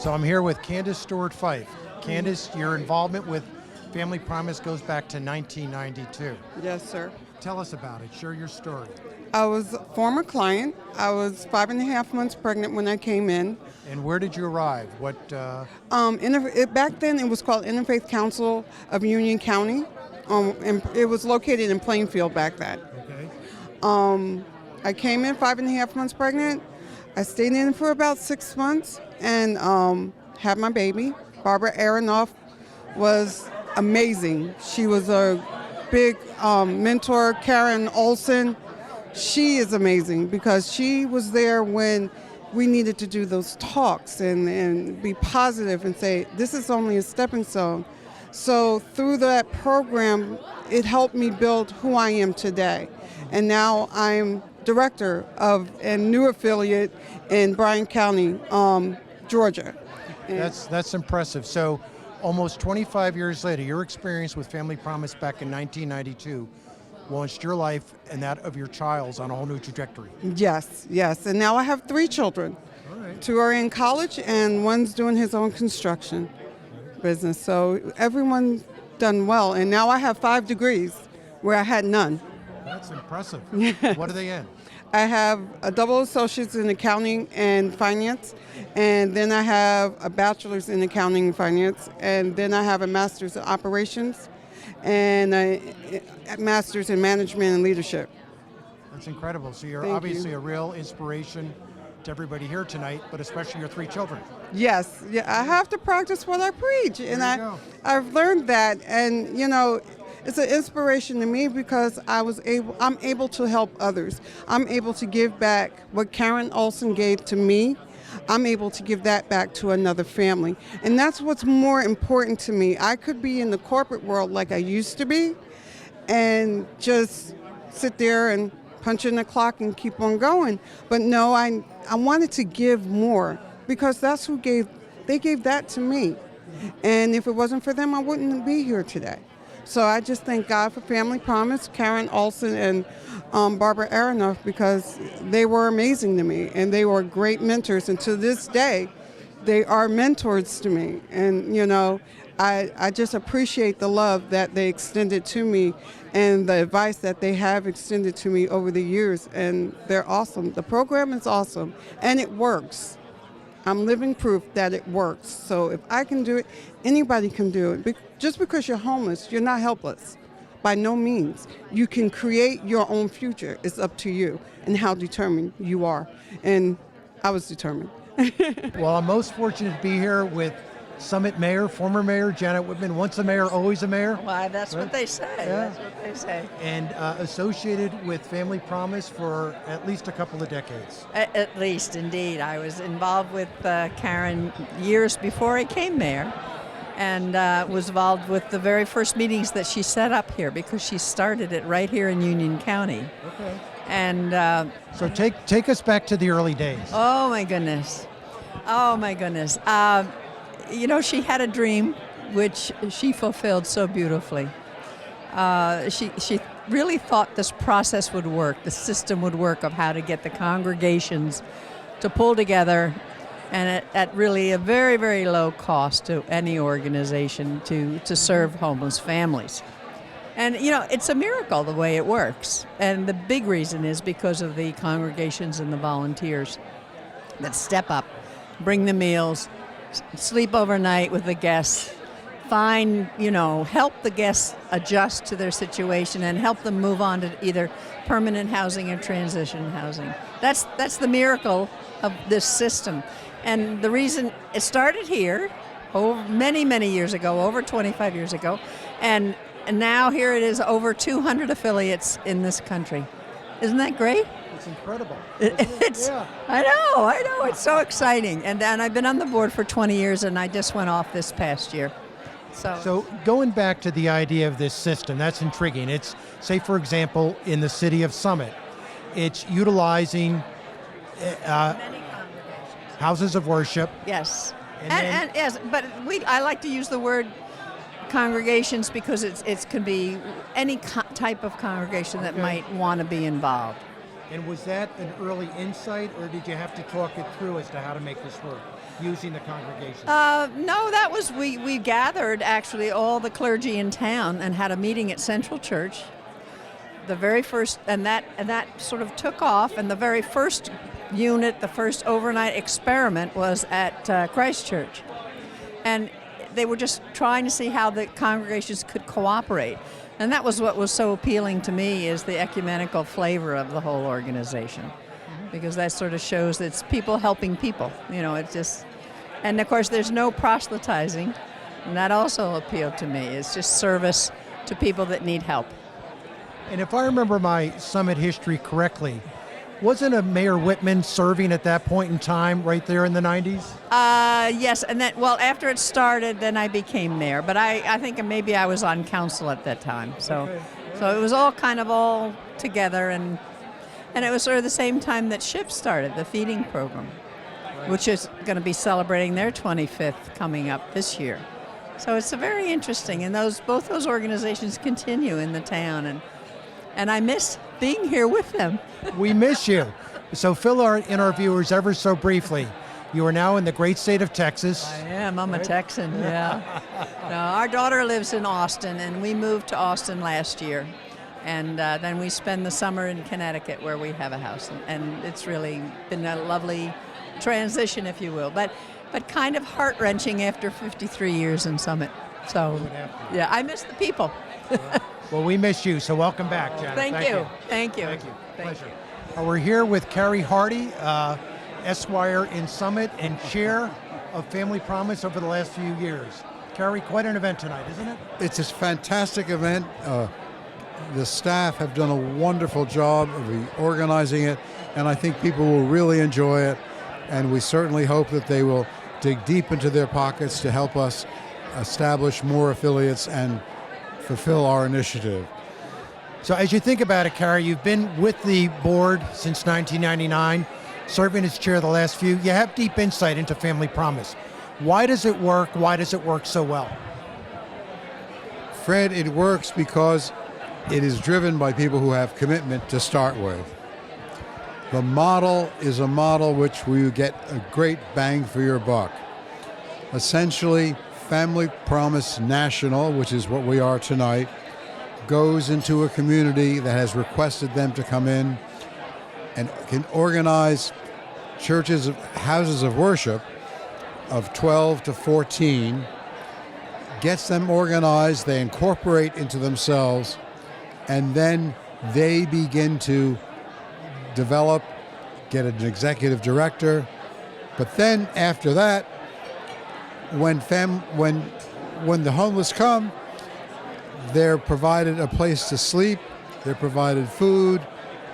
So I'm here with Candace Stewart-Fife. Candace, your involvement with Family Promise goes back to 1992. Yes, sir. Tell us about it. Share your story. I was a former client. I was 5.5 months pregnant when I came in. And where did you arrive? What? Back then, it was called Interfaith Council of Union County, and it was located in Plainfield back then. Okay. I came in 5.5 months pregnant. I stayed in for about 6 months and had my baby. Barbara Aronoff was amazing. She was a big mentor. Karen Olson, she is amazing because she was there when we needed to do those talks and be positive and say, this is only a stepping stone. So through that program, it helped me build who I am today. And now I'm director of a new affiliate in Bryan County, Georgia. That's impressive. So almost 25 years later, your experience with Family Promise back in 1992 launched your life and that of your child's on a whole new trajectory. Yes. And now I have 3 children. All right. 2 are in college and one's doing his own construction business. So everyone's done well. And now I have 5 degrees where I had none. That's impressive. What are they in? I have a double associate's in accounting and finance, and then I have a bachelor's in accounting and finance, and then I have a master's in operations and a master's in management and leadership. That's incredible. So you're Thank obviously you. a real inspiration to everybody here tonight, but especially your 3 children. Yes, I have to practice what I preach, and There you go. I've learned that, and it's an inspiration to me because I'm able to help others. I'm able to give back what Karen Olson gave to me. I'm able to give that back to another family. And that's what's more important to me. I could be in the corporate world like I used to be and just sit there and punch in the clock and keep on going. But no, I wanted to give more because that's they gave that to me. And if it wasn't for them, I wouldn't be here today. So I just thank God for Family Promise, Karen Olson, and Barbara Aronoff because they were amazing to me and they were great mentors. And to this day, they are mentors to me. And, I just appreciate the love that they extended to me and the advice that they have extended to me over the years. And they're awesome. The program is awesome and it works. I'm living proof that it works. So if I can do it, anybody can do it. Just because you're homeless, you're not helpless. By no means. You can create your own future. It's up to you and how determined you are. And I was determined. Well, I'm most fortunate to be here with Summit Mayor, former Mayor Janet Whitman, once a mayor, always a mayor. Why, that's Right? what they say. Yeah. That's what they say. And associated with Family Promise for at least a couple of decades. At least, indeed. I was involved with Karen years before I came mayor and was involved with the very first meetings that she set up here because she started it right here in Union County. Okay. And So take us back to the early days. oh my goodness. She had a dream which she fulfilled so beautifully. She really thought this process would work, the system would work of how to get the congregations to pull together and at really a very, very low cost to any organization to serve homeless families. And, it's a miracle the way it works. And the big reason is because of the congregations and the volunteers that step up, bring the meals, sleep overnight with the guests, help the guests adjust to their situation and help them move on to either permanent housing or transition housing. That's the miracle of this system. And the reason it started here many, many years ago, over 25 years ago, and now here it is over 200 affiliates in this country. Isn't that great? It's incredible. Yeah. I know. It's so exciting. And I've been on the board for 20 years, and I just went off this past year. So going back to the idea of this system, that's intriguing. It's, say, for example, in the city of Summit, it's utilizing Many congregations. houses of worship. Yes. And yes, but I like to use the word congregations because it can be any type of congregation that might want to be involved. And was that an early insight, or did you have to talk it through as to how to make this work? using the congregation? No, that was we gathered actually all the clergy in town and had a meeting at Central Church. The very first, and that sort of took off. And the very first unit, the first overnight experiment, was at Christ Church, and they were just trying to see how the congregations could cooperate. And that was what was so appealing to me, is the ecumenical flavor of the whole organization, because that sort of shows that it's people helping people. It's just, and of course there's no proselytizing, and that also appealed to me. It's just service to people that need help. And if I remember my summit history correctly, wasn't a Mayor Whitman serving at that point in time, right there in the 90s? Yes, and then, well, after it started, then I became mayor. But I think maybe I was on council at that time. So, Okay. so it was all kind of all together, and it was sort of the same time that SHIP started, the feeding program, which is going to be celebrating their 25th coming up this year. So it's a very interesting, and both those organizations continue in the town, and I miss being here with them. We miss you. So fill in our viewers ever so briefly. You are now in the great state of Texas. I am. I'm a Texan, yeah. No, our daughter lives in Austin, and we moved to Austin last year. And then we spend the summer in Connecticut, where we have a house. And it's really been a lovely transition, if you will. But kind of heart-wrenching after 53 years in Summit. So, yeah, I miss the people. Well, we miss you, so welcome back, Janet. Thank you. Thank you. Pleasure. We're here with Carrie Hardy, Esquire in Summit and chair of Family Promise over the last few years. Carrie, quite an event tonight, isn't it? It's a fantastic event. The staff have done a wonderful job of organizing it, and I think people will really enjoy it. And we certainly hope that they will dig deep into their pockets to help us establish more affiliates and fulfill our initiative. So as you think about it, Carrie, you've been with the board since 1999, serving as chair the last few. You have deep insight into Family Promise. Why does it work? Why does it work so well? Fred, it works because it is driven by people who have commitment to start with. The model is a model which we get a great bang for your buck. Essentially, Family Promise National, which is what we are tonight, goes into a community that has requested them to come in and can organize houses of worship of 12 to 14, gets them organized, they incorporate into themselves, and then they begin to develop, get an executive director. But then after that, when the homeless come, they're provided a place to sleep, they're provided food,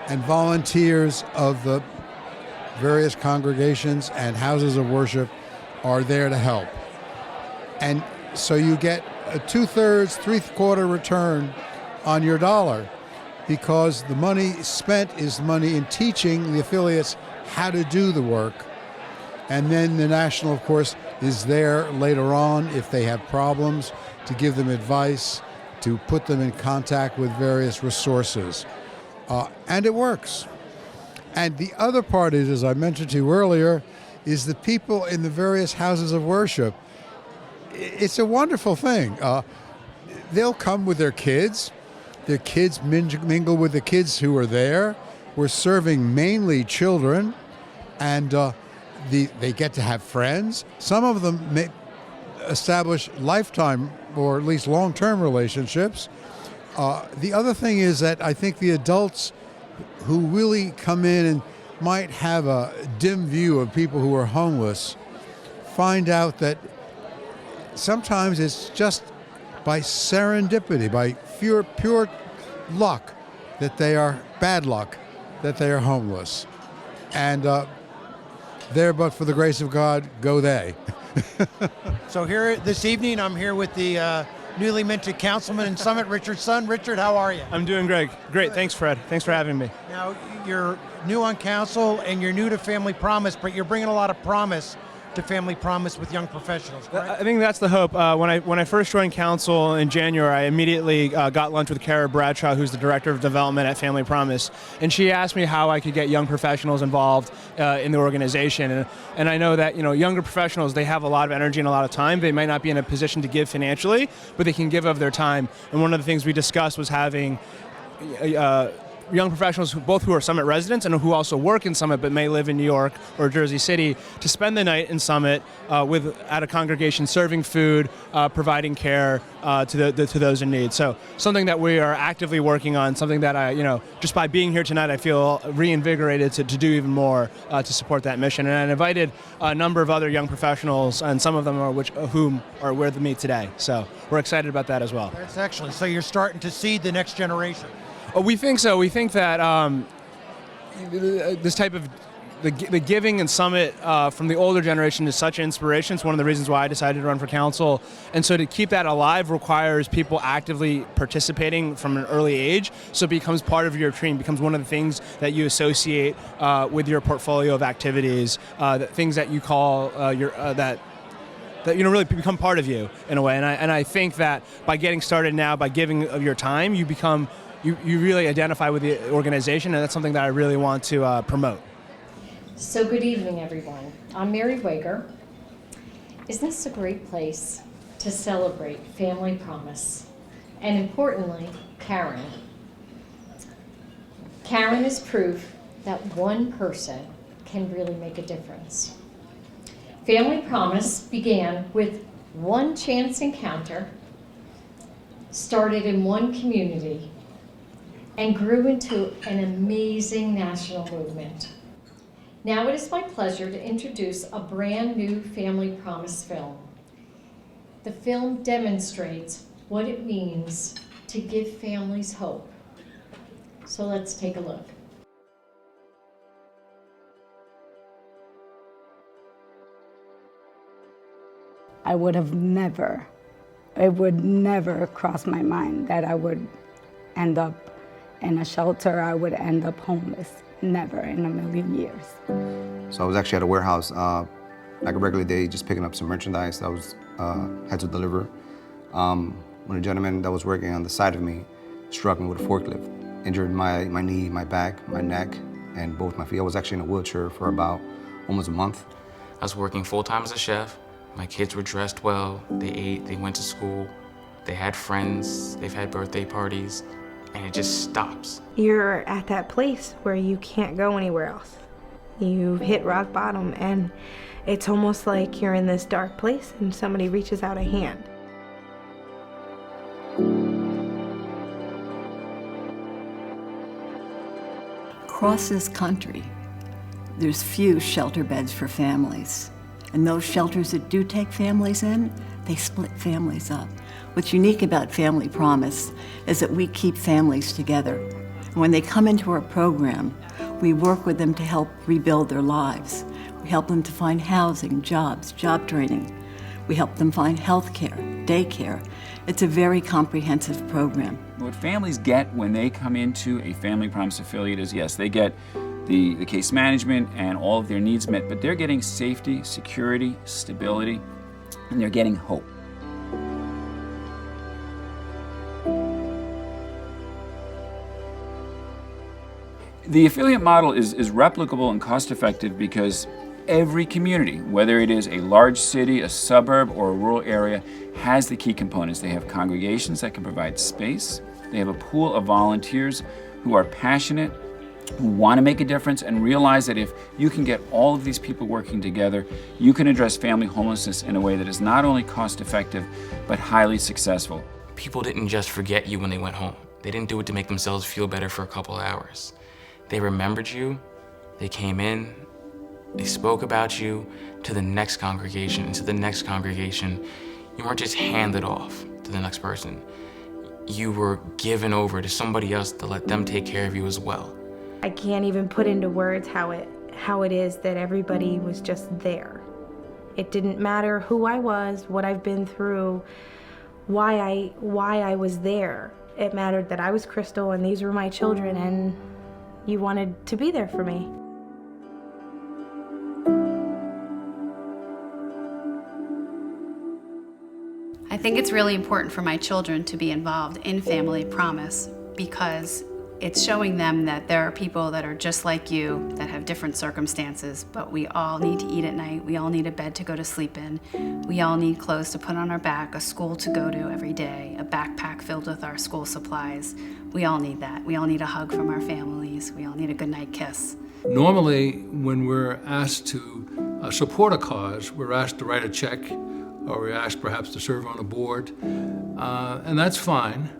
and volunteers of the various congregations and houses of worship are there to help. And so you get a 2/3, 3/4 return on your dollar, because the money spent is money in teaching the affiliates how to do the work. And then the national, of course, is there later on if they have problems, to give them advice, to put them in contact with various resources. And it works. And the other part is, as I mentioned to you earlier, is the people in the various houses of worship. It's a wonderful thing. They'll come with their kids mingle with the kids who are there. We're serving mainly children, and they get to have friends. Some of them may establish lifetime or at least long-term relationships. The other thing is that I think the adults who really come in and might have a dim view of people who are homeless find out that sometimes it's just by serendipity, by pure luck, that they are bad luck, that they are homeless. And there, but for the grace of God, go they. So here this evening, I'm here with the newly minted councilman in Summit, Richard Sun. Richard, how are you? I'm doing great. Great. Thanks, Fred. Thanks for having me. Now, you're new on council and you're new to Family Promise, but you're bringing a lot of promise to Family Promise with young professionals, correct? I think that's the hope. When I first joined council in January, I immediately got lunch with Kara Bradshaw, who's the director of development at Family Promise, and she asked me how I could get young professionals involved in the organization. And I know that younger professionals, they have a lot of energy and a lot of time. They might not be in a position to give financially, but they can give of their time. And one of the things we discussed was having young professionals, both who are Summit residents and who also work in Summit but may live in New York or Jersey City, to spend the night in Summit at a congregation, serving food, providing care to those in need. So something that we are actively working on, something that I, just by being here tonight, I feel reinvigorated to do even more to support that mission. And I invited a number of other young professionals, and some of them of whom are with me today. So we're excited about that as well. That's excellent. So you're starting to seed the next generation. Oh, we think so. We think that this type of the giving and Summit from the older generation is such an inspiration. It's one of the reasons why I decided to run for council. And so to keep that alive requires people actively participating from an early age. So it becomes part of your routine, becomes one of the things that you associate with your portfolio of activities, things that you call that really become part of you in a way. And I think that by getting started now, by giving of your time, you become you really identify with the organization, and that's something that I really want to promote. So good evening, everyone. I'm Mary Wager. Isn't this a great place to celebrate Family Promise? And importantly, Karen. Karen is proof that one person can really make a difference. Family Promise began with one chance encounter, started in one community, and grew into an amazing national movement. Now it is my pleasure to introduce a brand new Family Promise film. The film demonstrates what it means to give families hope. So let's take a look. It would never cross my mind that I would end up in a shelter, I would end up homeless. Never in a million years. So I was actually at a warehouse, like a regular day, just picking up some merchandise that I was had to deliver. When a gentleman that was working on the side of me struck me with a forklift, injured my knee, my back, my neck, and both my feet. I was actually in a wheelchair for about almost a month. I was working full-time as a chef. My kids were dressed well, they ate, they went to school, they had friends, they've had birthday parties, and it just stops. You're at that place where you can't go anywhere else. You've hit rock bottom, and it's almost like you're in this dark place and somebody reaches out a hand. Across this country, there's few shelter beds for families. And those shelters that do take families in, they split families up. What's unique about Family Promise is that we keep families together. And when they come into our program, we work with them to help rebuild their lives. We help them to find housing, jobs, job training. We help them find health care, daycare. It's a very comprehensive program. What families get when they come into a Family Promise affiliate is, yes, they get the case management and all of their needs met, but they're getting safety, security, stability, and they're getting hope. The affiliate model is replicable and cost-effective because every community, whether it is a large city, a suburb, or a rural area, has the key components. They have congregations that can provide space. They have a pool of volunteers who are passionate, who want to make a difference, and realize that if you can get all of these people working together, you can address family homelessness in a way that is not only cost-effective, but highly successful. People didn't just forget you when they went home. They didn't do it to make themselves feel better for a couple hours. They remembered you, they came in, they spoke about you to the next congregation, and to the next congregation. You weren't just handed off to the next person. You were given over to somebody else to let them take care of you as well. I can't even put into words how it is that everybody was just there. It didn't matter who I was, what I've been through, why I was there. It mattered that I was Crystal and these were my children, and you wanted to be there for me. think it's really important for my children to be involved in Family Promise because it's showing them that there are people that are just like you that have different circumstances, but we all need to eat at night. We all need a bed to go to sleep in. We all need clothes to put on our back, a school to go to every day, a backpack filled with our school supplies. We all need that. We all need a hug from our families. We all need a goodnight kiss. Normally, when we're asked to support a cause, we're asked to write a check, or we're asked perhaps to serve on a board, and that's fine.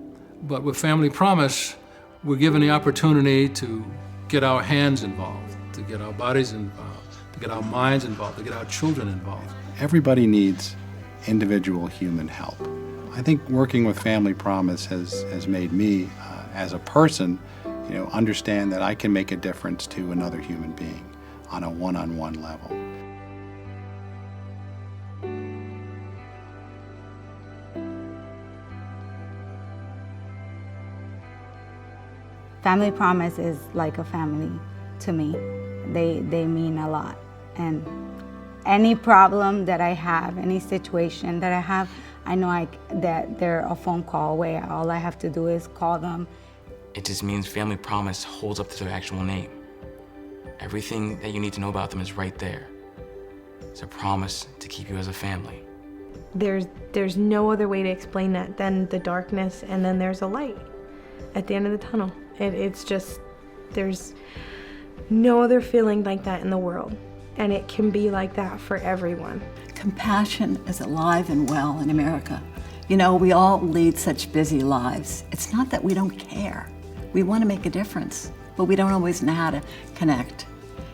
But with Family Promise, we're given the opportunity to get our hands involved, to get our bodies involved, to get our minds involved, to get our children involved. Everybody needs individual human help. I think working with Family Promise has made me, as a person, understand that I can make a difference to another human being on a one-on-one level. Family Promise is like a family to me. They mean a lot. And any problem that I have, any situation that I have, I know that they're a phone call away. All I have to do is call them. It just means Family Promise holds up to their actual name. Everything that you need to know about them is right there. It's a promise to keep you as a family. There's no other way to explain that than the darkness, and then there's a light at the end of the tunnel. It's just, there's no other feeling like that in the world. And it can be like that for everyone. Compassion is alive and well in America. We all lead such busy lives. It's not that we don't care. We want to make a difference, but we don't always know how to connect.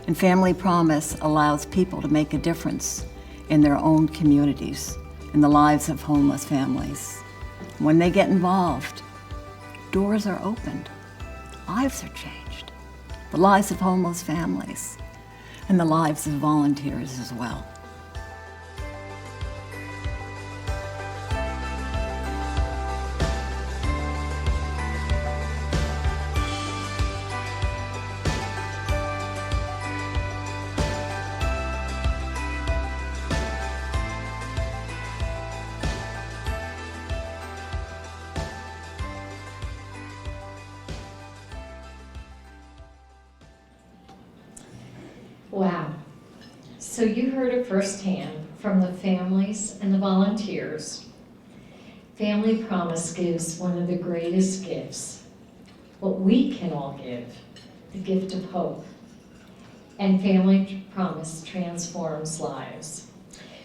And Family Promise allows people to make a difference in their own communities, in the lives of homeless families. When they get involved, doors are opened. Lives are changed. The lives of homeless families and the lives of volunteers as well. Wow. So you heard it firsthand from the families and the volunteers. Family Promise gives one of the greatest gifts, what we can all give, the gift of hope. And Family Promise transforms lives.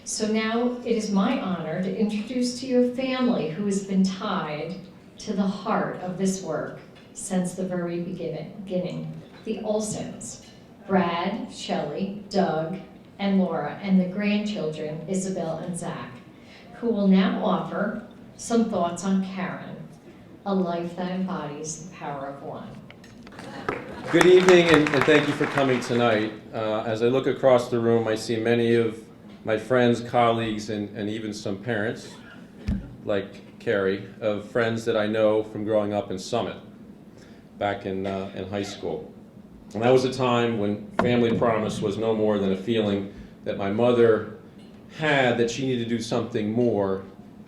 So now it is my honor to introduce to you a family who has been tied to the heart of this work since the very beginning, the Olsons. Brad, Shelley, Doug, and Laura, and the grandchildren, Isabel and Zach, who will now offer some thoughts on Karen, a life that embodies the power of one. Good evening, and thank you for coming tonight. As I look across the room, I see many of my friends, colleagues, and even some parents, like Carrie, of friends that I know from growing up in Summit, back in high school. And that was a time when Family Promise was no more than a feeling that my mother had that she needed to do something more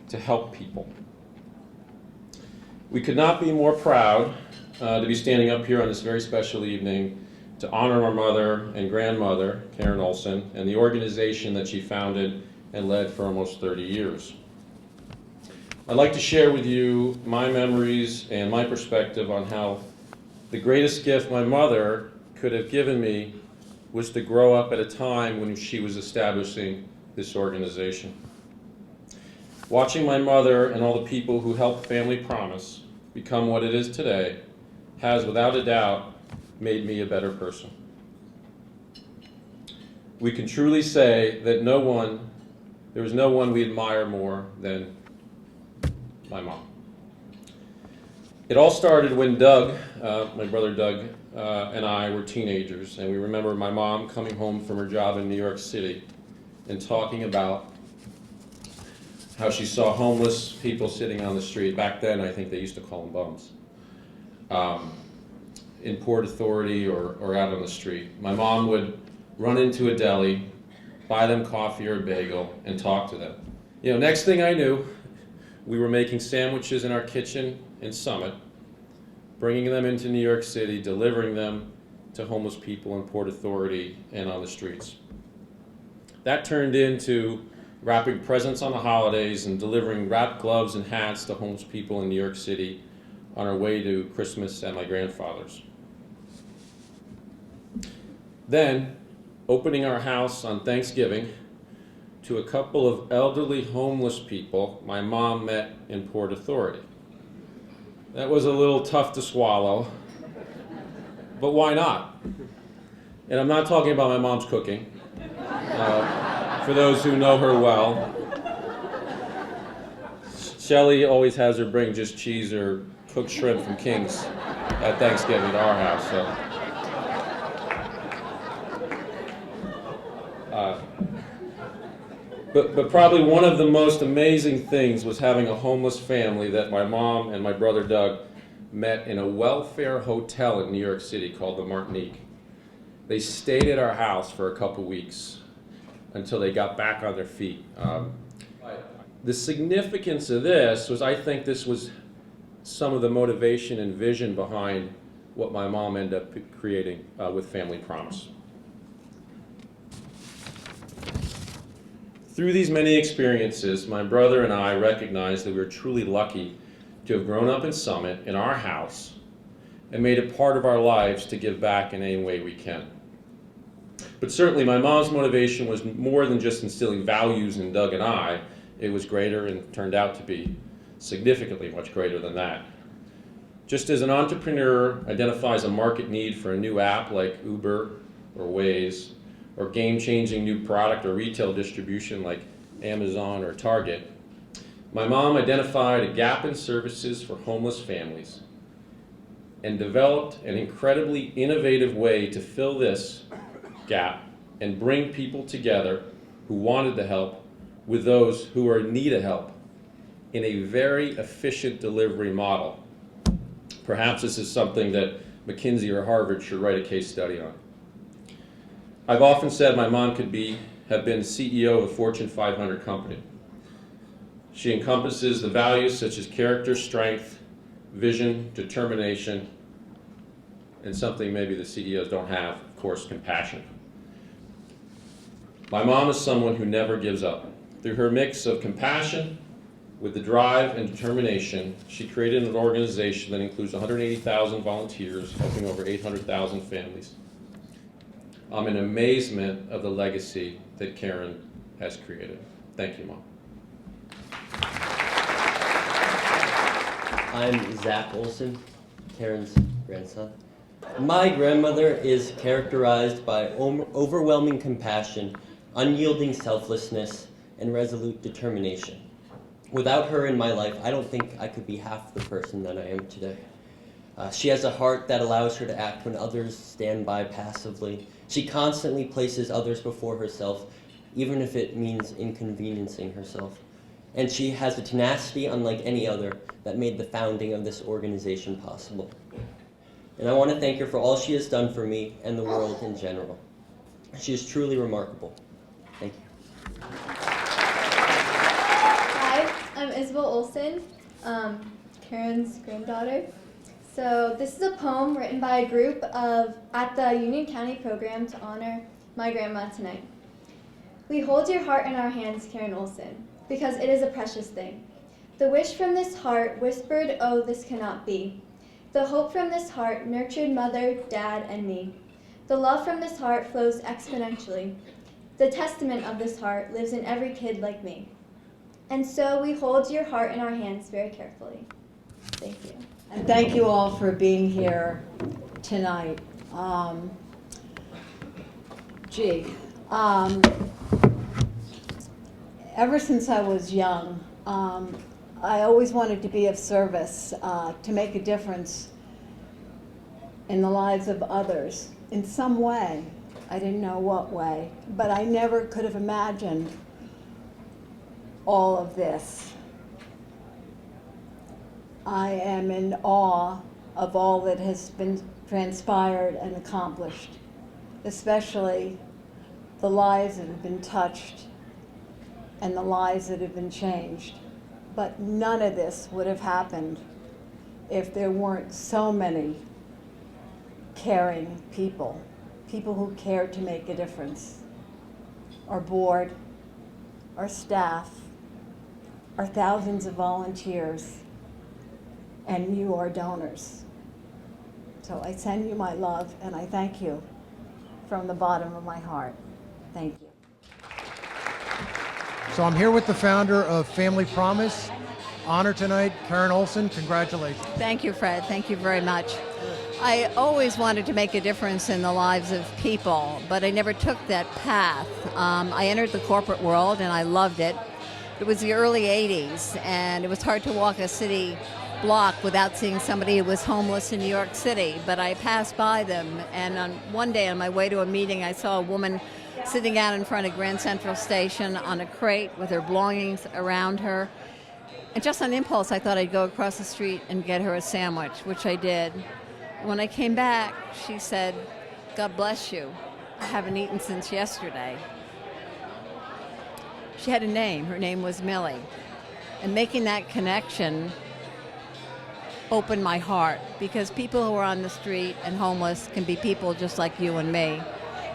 to help people. We could not be more proud to be standing up here on this very special evening to honor our mother and grandmother, Karen Olson, and the organization that she founded and led for almost 30 years. I'd like to share with you my memories and my perspective on how the greatest gift my mother could have given me was to grow up at a time when she was establishing this organization. Watching my mother and all the people who helped Family Promise become what it is today has, without a doubt, made me a better person. We can truly say that there was no one we admire more than my mom. It all started when Doug, my brother Doug, and I were teenagers, and we remember my mom coming home from her job in New York City and talking about how she saw homeless people sitting on the street. Back then, I think they used to call them bums, in Port Authority or out on the street. My mom would run into a deli, buy them coffee or a bagel, and talk to them. Next thing I knew, We were making sandwiches in our kitchen in Summit, bringing them into New York City, delivering them to homeless people in Port Authority and on the streets. That turned into wrapping presents on the holidays and delivering wrapped gloves and hats to homeless people in New York City on our way to Christmas at my grandfather's. Then, opening our house on Thanksgiving to a couple of elderly homeless people my mom met in Port Authority. That was a little tough to swallow, but why not? And I'm not talking about my mom's cooking. For those who know her well, Shelley always has her bring just cheese or cooked shrimp from King's at Thanksgiving to our house. So. But probably one of the most amazing things was having a homeless family that my mom and my brother Doug met in a welfare hotel in New York City called the Martinique. They stayed at our house for a couple weeks until they got back on their feet. The significance of this was, I think this was some of the motivation and vision behind what my mom ended up creating with Family Promise. Through these many experiences, my brother and I recognized that we were truly lucky to have grown up in Summit, in our house, and made it part of our lives to give back in any way we can. But certainly my mom's motivation was more than just instilling values in Doug and I. It was greater and turned out to be significantly much greater than that. Just as an entrepreneur identifies a market need for a new app like Uber or Waze, or game-changing new product or retail distribution like Amazon or Target, my mom identified a gap in services for homeless families and developed an incredibly innovative way to fill this gap and bring people together who wanted to help with those who are in need of help in a very efficient delivery model. Perhaps this is something that McKinsey or Harvard should write a case study on. I've often said my mom could have been CEO of a Fortune 500 company. She encompasses the values such as character, strength, vision, determination, and something maybe the CEOs don't have, of course, compassion. My mom is someone who never gives up. Through her mix of compassion with the drive and determination, she created an organization that includes 180,000 volunteers, helping over 800,000 families. I'm in amazement of the legacy that Karen has created. Thank you, Mom. I'm Zach Olson, Karen's grandson. My grandmother is characterized by overwhelming compassion, unyielding selflessness, and resolute determination. Without her in my life, I don't think I could be half the person that I am today. She has a heart that allows her to act when others stand by passively. She constantly places others before herself, even if it means inconveniencing herself. And she has a tenacity unlike any other that made the founding of this organization possible. And I want to thank her for all she has done for me and the world in general. She is truly remarkable. Thank you. Hi, I'm Isabel Olson, Karen's granddaughter. So this is a poem written by a group at the Union County program to honor my grandma tonight. We hold your heart in our hands, Karen Olson, because it is a precious thing. The wish from this heart whispered, oh, this cannot be. The hope from this heart nurtured mother, dad, and me. The love from this heart flows exponentially. The testament of this heart lives in every kid like me. And so we hold your heart in our hands very carefully. Thank you. And thank you all for being here tonight. Ever since I was young, I always wanted to be of service, to make a difference in the lives of others in some way. I didn't know what way, but I never could have imagined all of this. I am in awe of all that has been transpired and accomplished, especially the lives that have been touched and the lives that have been changed. But none of this would have happened if there weren't so many caring people, people who care to make a difference. Our board, our staff, our thousands of volunteers, and you, our donors. So I send you my love and I thank you from the bottom of my heart. Thank you. So I'm here with the founder of Family Promise. Honor tonight, Karen Olson. Congratulations. Thank you, Fred. Thank you very much. I always wanted to make a difference in the lives of people, but I never took that path. I entered the corporate world and I loved it. It was the early 80s and it was hard to walk a city block without seeing somebody who was homeless in New York City, but I passed by them, and one day on my way to a meeting I saw a woman sitting out in front of Grand Central Station on a crate with her belongings around her. And just on impulse, I thought I'd go across the street and get her a sandwich, which I did. When I came back, she said, "God bless you. I haven't eaten since yesterday." She had a name. Her name was Millie. And making that connection opened my heart, because people who are on the street and homeless can be people just like you and me.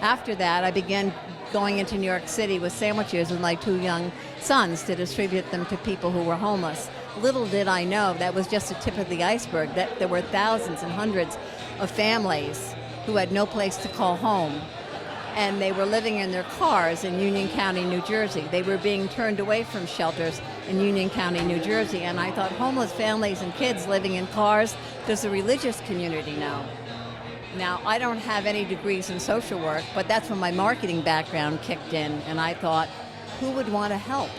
After that, I began going into New York City with sandwiches with my 2 young sons to distribute them to people who were homeless. Little did I know that was just the tip of the iceberg, that there were thousands and hundreds of families who had no place to call home. And they were living in their cars in Union County, New Jersey. They were being turned away from shelters in Union County, New Jersey. And I thought, homeless families and kids living in cars, does the religious community know? Now, I don't have any degrees in social work, but that's when my marketing background kicked in, and I thought, who would want to help?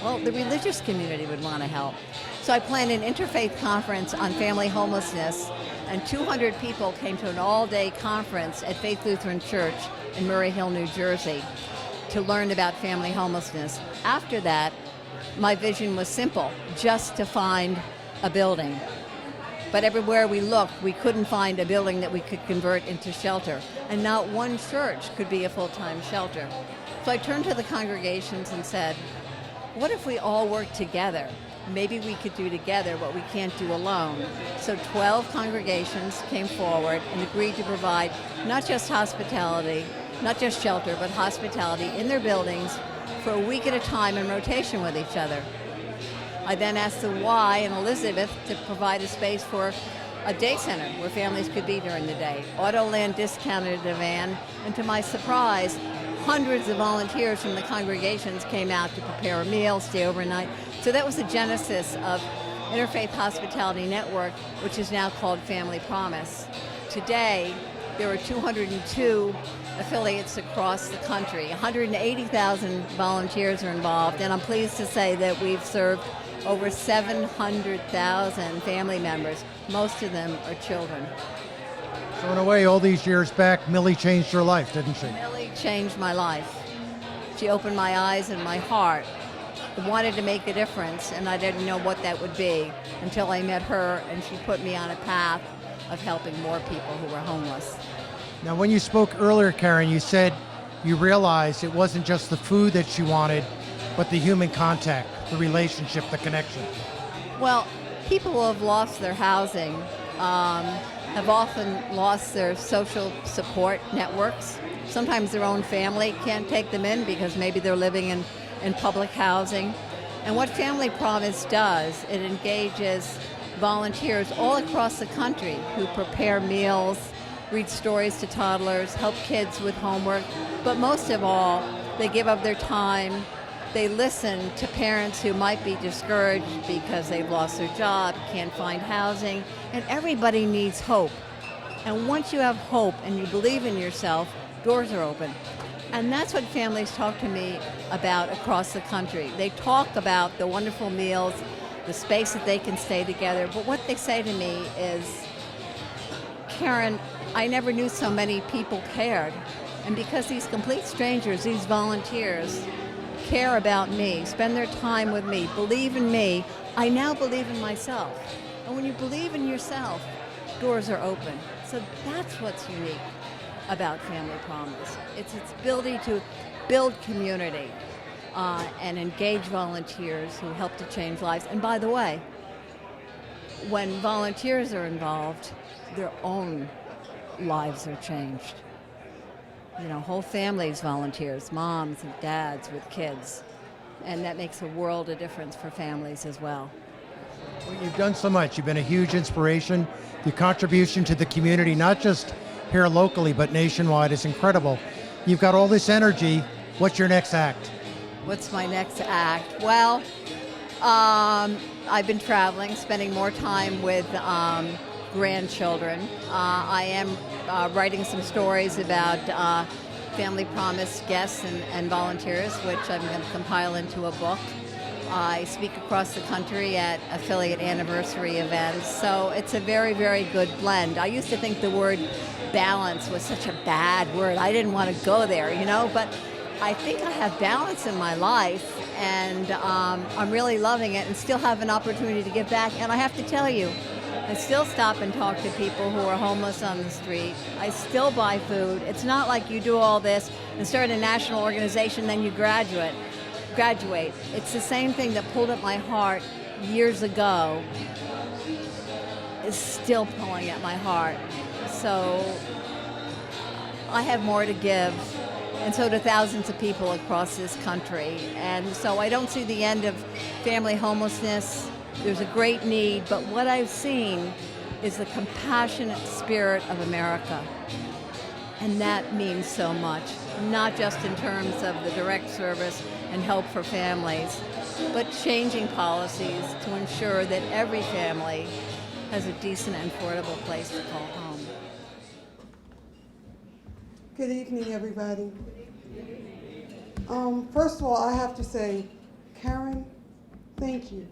Well, the religious community would want to help. So I planned an interfaith conference on family homelessness, and 200 people came to an all-day conference at Faith Lutheran Church in Murray Hill, New Jersey, to learn about family homelessness. After that, my vision was simple, just to find a building. But everywhere we looked, we couldn't find a building that we could convert into shelter. And not one church could be a full-time shelter. So I turned to the congregations and said, what if we all worked together? Maybe we could do together what we can't do alone. So 12 congregations came forward and agreed to provide not just hospitality, not just shelter, but hospitality in their buildings for a week at a time in rotation with each other. I then asked the Y and Elizabeth to provide a space for a day center where families could be during the day. Autoland discounted a van, and to my surprise, hundreds of volunteers from the congregations came out to prepare a meal, stay overnight. So that was the genesis of Interfaith Hospitality Network, which is now called Family Promise. Today, there are 202 affiliates across the country. 180,000 volunteers are involved, and I'm pleased to say that we've served over 700,000 family members. Most of them are children. So in a way, all these years back, Millie changed your life, didn't she? Millie changed my life. She opened my eyes and my heart. I wanted to make a difference, and I didn't know what that would be until I met her, and she put me on a path of helping more people who were homeless. Now, when you spoke earlier, Karen, you said you realized it wasn't just the food that you wanted, but the human contact, the relationship, the connection. Well, people who have lost their housing have often lost their social support networks. Sometimes their own family can't take them in because maybe they're living in public housing. And what Family Promise does, it engages volunteers all across the country who prepare meals, read stories to toddlers, help kids with homework, but most of all, they give up their time. They listen to parents who might be discouraged because they've lost their job, can't find housing, and everybody needs hope. And once you have hope and you believe in yourself, doors are open. And that's what families talk to me about across the country. They talk about the wonderful meals, the space that they can stay together, but what they say to me is, Karen, I never knew so many people cared. And because these complete strangers, these volunteers, care about me, spend their time with me, believe in me, I now believe in myself. And when you believe in yourself, doors are open. So that's what's unique about Family Promise. It's its ability to build community. and engage volunteers who help to change lives. And by the way, when volunteers are involved, their own lives are changed. You know, whole families volunteers, moms and dads with kids. And that makes a world of difference for families as well. Well, you've done so much. You've been a huge inspiration. Your contribution to the community, not just here locally, but nationwide, is incredible. You've got all this energy. What's your next act? What's my next act? Well, I've been traveling, spending more time with grandchildren. I am writing some stories about Family Promise guests and volunteers, which I'm going to compile into a book. I speak across the country at affiliate anniversary events, so it's a very, very good blend. I used to think the word balance was such a bad word. I didn't want to go there, you know, but I think I have balance in my life, and I'm really loving it and still have an opportunity to give back. And I have to tell you, I still stop and talk to people who are homeless on the street. I still buy food. It's not like you do all this and start a national organization, then you graduate. It's the same thing that pulled at my heart years ago is still pulling at my heart. So I have more to give, and so do thousands of people across this country. And so I don't see the end of family homelessness. There's a great need, but what I've seen is the compassionate spirit of America. And that means so much, not just in terms of the direct service and help for families, but changing policies to ensure that every family has a decent and affordable place to call home. Good evening, everybody. First of all, I have to say, Karen, thank you.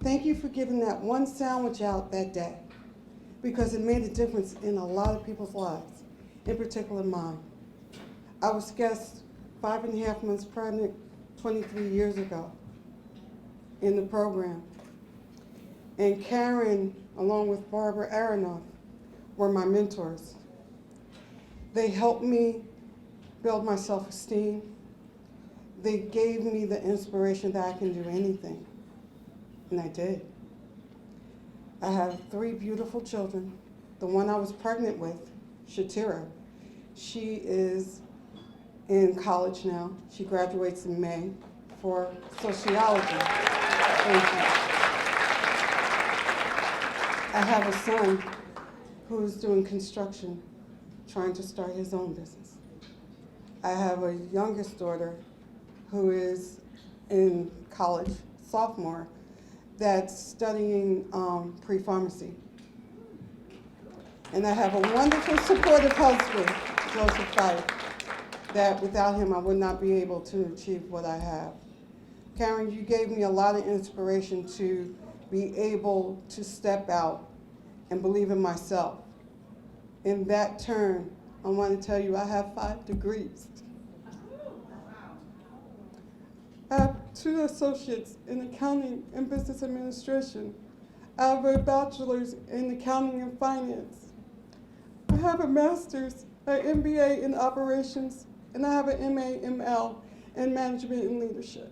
Thank you for giving that one sandwich out that day, because it made a difference in a lot of people's lives, in particular mine. I was guest 5.5 months pregnant 23 years ago in the program. And Karen, along with Barbara Aronoff, were my mentors. They helped me build my self-esteem. They gave me the inspiration that I can do anything. And I did. I have 3 beautiful children. The one I was pregnant with, Shatira, she is in college now. She graduates in May for sociology. Thank you. I have a son who's doing construction, trying to start his own business. I have a youngest daughter who is in college, sophomore, that's studying pre-pharmacy. And I have a wonderful, supportive husband, Joseph Fife, that without him I would not be able to achieve what I have. Karen, you gave me a lot of inspiration to be able to step out and believe in myself. In that turn, I want to tell you I have 5 degrees. I have 2 associates in accounting and business administration. I have a bachelor's in accounting and finance. I have a master's, an MBA in operations, and I have an MA/ML in management and leadership.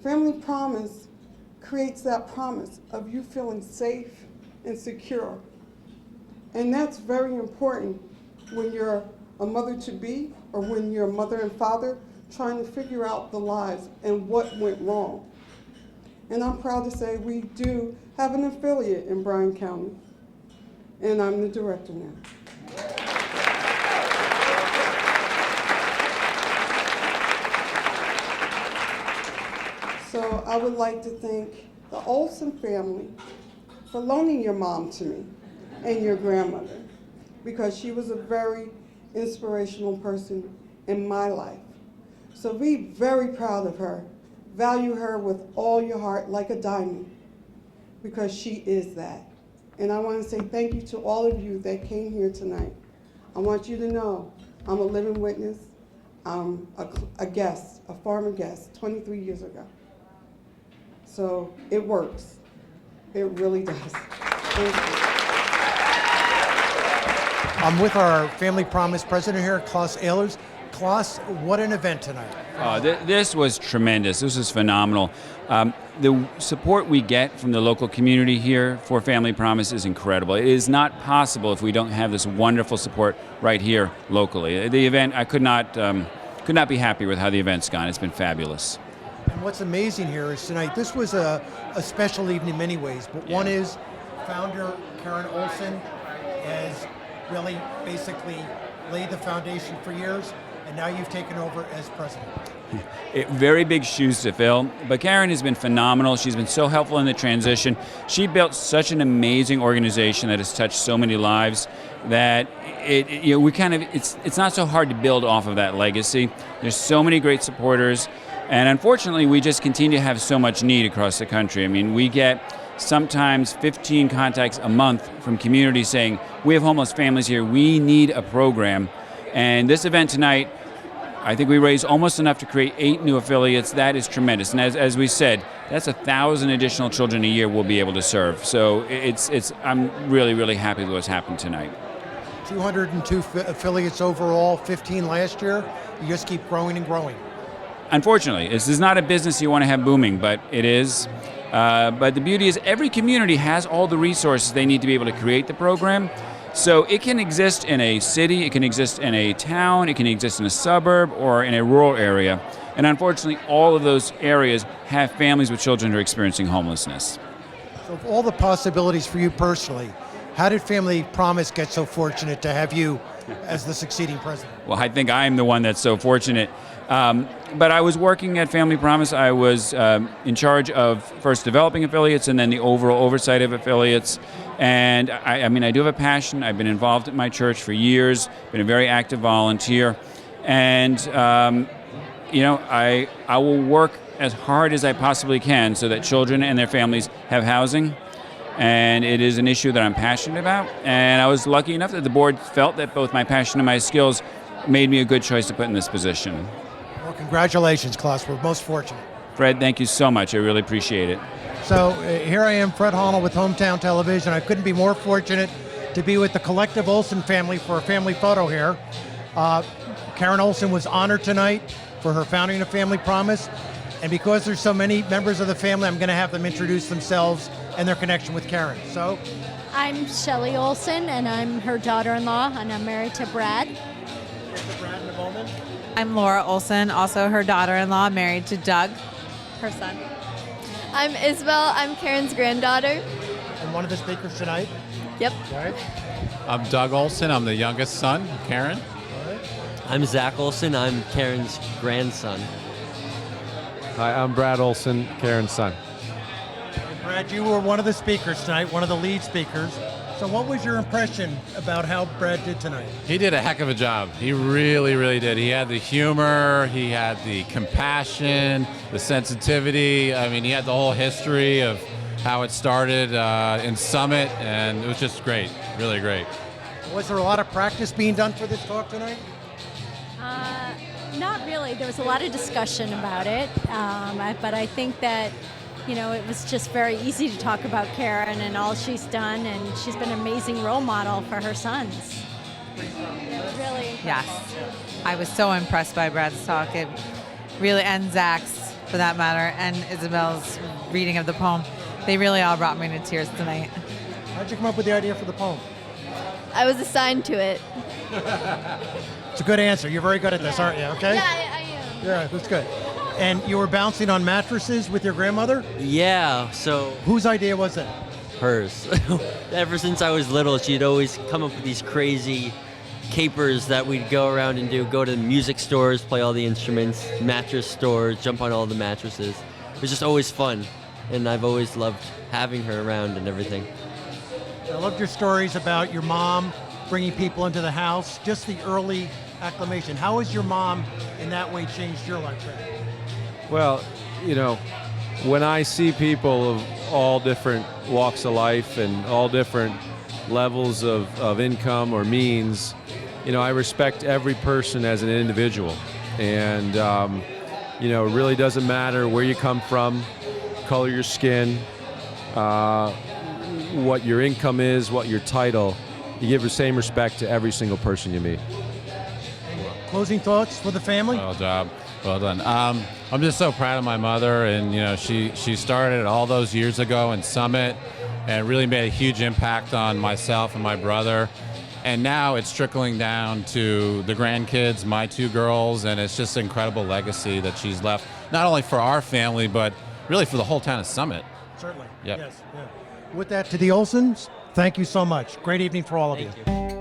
Family Promise creates that promise of you feeling safe and secure. And that's very important when you're a mother-to-be or when you're a mother and father trying to figure out the lives and what went wrong. And I'm proud to say we do have an affiliate in Bryan County, and I'm the director now. So I would like to thank the Olson family for loaning your mom to me and your grandmother, because she was a very inspirational person in my life. So be very proud of her. Value her with all your heart like a diamond, because she is that. And I want to say thank you to all of you that came here tonight. I want you to know I'm a living witness. I'm a guest, a former guest, 23 years ago. So it works. It really does. Thank you. I'm with our Family Promise president here, Klaus Ehlers. Klaus, what an event tonight. This was tremendous. This was phenomenal. The support we get from the local community here for Family Promise is incredible. It is not possible if we don't have this wonderful support right here locally. The event, I could not be happier with how the event's gone. It's been fabulous. And what's amazing here is tonight, this was a special evening in many ways, but one is founder Karen Olson has really basically laid the foundation for years, and now you've taken over as president. Very big shoes to fill, but Karen has been phenomenal. She's been so helpful in the transition. She built such an amazing organization that has touched so many lives that it's not so hard to build off of that legacy. There's so many great supporters, and unfortunately, we just continue to have so much need across the country. I mean, we get sometimes 15 contacts a month from communities saying, we have homeless families here, we need a program. And this event tonight, I think we raised almost enough to create 8 new affiliates. That is tremendous. And as we said, that's 1,000 additional children a year we'll be able to serve. So I'm really, really happy with what's happened tonight. 202 affiliates overall, 15 last year. You just keep growing and growing. Unfortunately, this is not a business you want to have booming, but it is. But the beauty is every community has all the resources they need to be able to create the program. So it can exist in a city, it can exist in a town, it can exist in a suburb or in a rural area. And unfortunately, all of those areas have families with children who are experiencing homelessness. So of all the possibilities for you personally, how did Family Promise get so fortunate to have you as the succeeding president? Well, I think I'm the one that's so fortunate. But I was working at Family Promise. I was in charge of first developing affiliates and then the overall oversight of affiliates. And I do have a passion. I've been involved at my church for years, been a very active volunteer. And, I will work as hard as I possibly can so that children and their families have housing. And it is an issue that I'm passionate about. And I was lucky enough that the board felt that both my passion and my skills made me a good choice to put in this position. Well, congratulations, Klaus. We're most fortunate. Fred, thank you so much. I really appreciate it. So here I am, Fred Honnell with Hometown Television. I couldn't be more fortunate to be with the collective Olson family for a family photo here. Karen Olson was honored tonight for her founding of Family Promise. And because there's so many members of the family, I'm going to have them introduce themselves and their connection with Karen. So, I'm Shelley Olson, and I'm her daughter-in-law, and I'm married to Brad. Brad in a moment. I'm Laura Olson, also her daughter-in-law, married to Doug, her son. I'm Isabel. I'm Karen's granddaughter. And one of the speakers tonight. Yep. Right. I'm Doug Olson. I'm the youngest son, Karen. All right. I'm Zach Olson. I'm Karen's grandson. Hi, I'm Brad Olson, Karen's son. Brad, you were one of the speakers tonight, one of the lead speakers. So what was your impression about how Brad did tonight? He did a heck of a job. He really, really did. He had the humor, he had the compassion, the sensitivity. I mean, he had the whole history of how it started in Summit, and it was just great, really great. Was there a lot of practice being done for this talk tonight? Not really. There was a lot of discussion about it, but I think that, it was just very easy to talk about Karen and all she's done, and she's been an amazing role model for her sons. Really incredible. Yes. I was so impressed by Brad's talk. It really, and Zach's, for that matter, and Isabel's reading of the poem. They really all brought me to tears tonight. How'd you come up with the idea for the poem? I was assigned to it. It's a good answer. You're very good at this, aren't you? Okay? Yeah, I am. Yeah, that's good. And you were bouncing on mattresses with your grandmother? Yeah, so... Whose idea was it? Hers. Ever since I was little, she'd always come up with these crazy capers that we'd go around and do. Go to music stores, play all the instruments, mattress stores, jump on all the mattresses. It was just always fun, and I've always loved having her around and everything. I loved your stories about your mom bringing people into the house, just the early acclimation. How has your mom in that way changed your life, Fred? Well, when I see people of all different walks of life and all different levels of income or means, I respect every person as an individual. And, it really doesn't matter where you come from, color your skin, what your income is, what your title. You give the same respect to every single person you meet. Closing thoughts for the family? Well job. Well done. I'm just so proud of my mother, and she started all those years ago in Summit, and really made a huge impact on myself and my brother. And now it's trickling down to the grandkids, my 2 girls, and it's just an incredible legacy that she's left, not only for our family, but really for the whole town of Summit. Certainly. Yep. Yes. Yeah. With that, to the Olsons, thank you so much. Great evening for all of you.